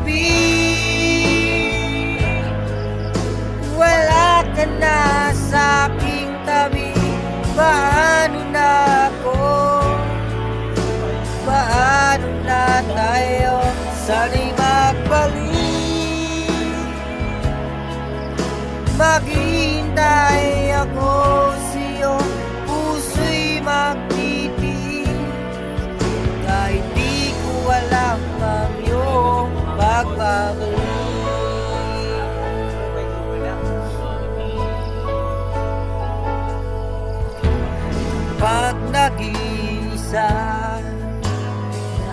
gabi, wala ka na sa aking tabi. Paano na ako? Paano na tayo? Sana'y magbalik. Maghihintay ako sa'yo, puso'y magtitig. Kahit di ko alam ang iyong pagbabalik. Pag nag-iisa,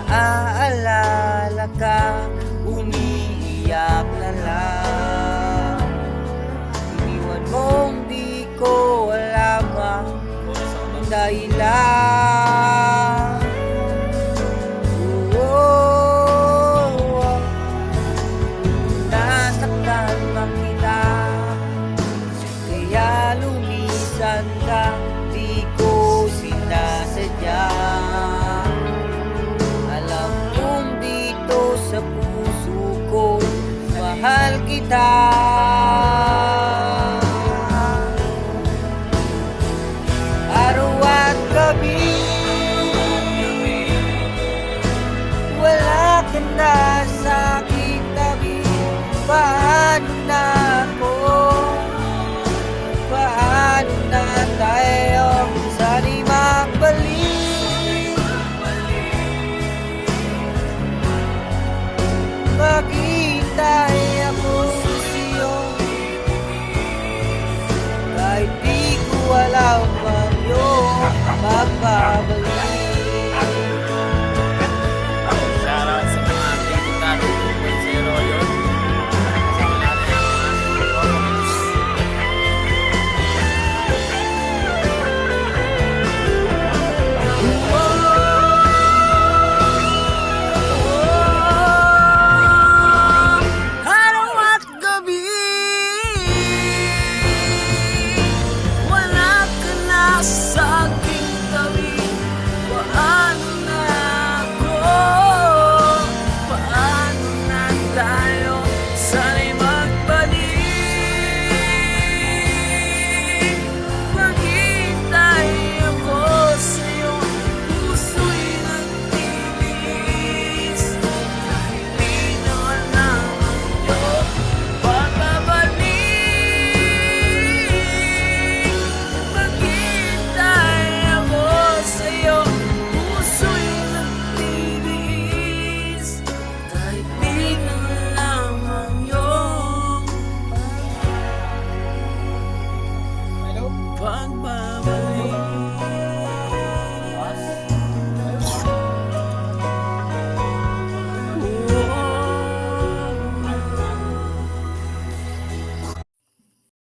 naaalala ka, umiiyak na lang. Iniwan mong di ko alam ang dahilan. Nasaktan man kita, kaya lumisan ka, di ko sinasadya. Alam kong dito sa puso ko, mahal kita. Araw at gabi, wala ka na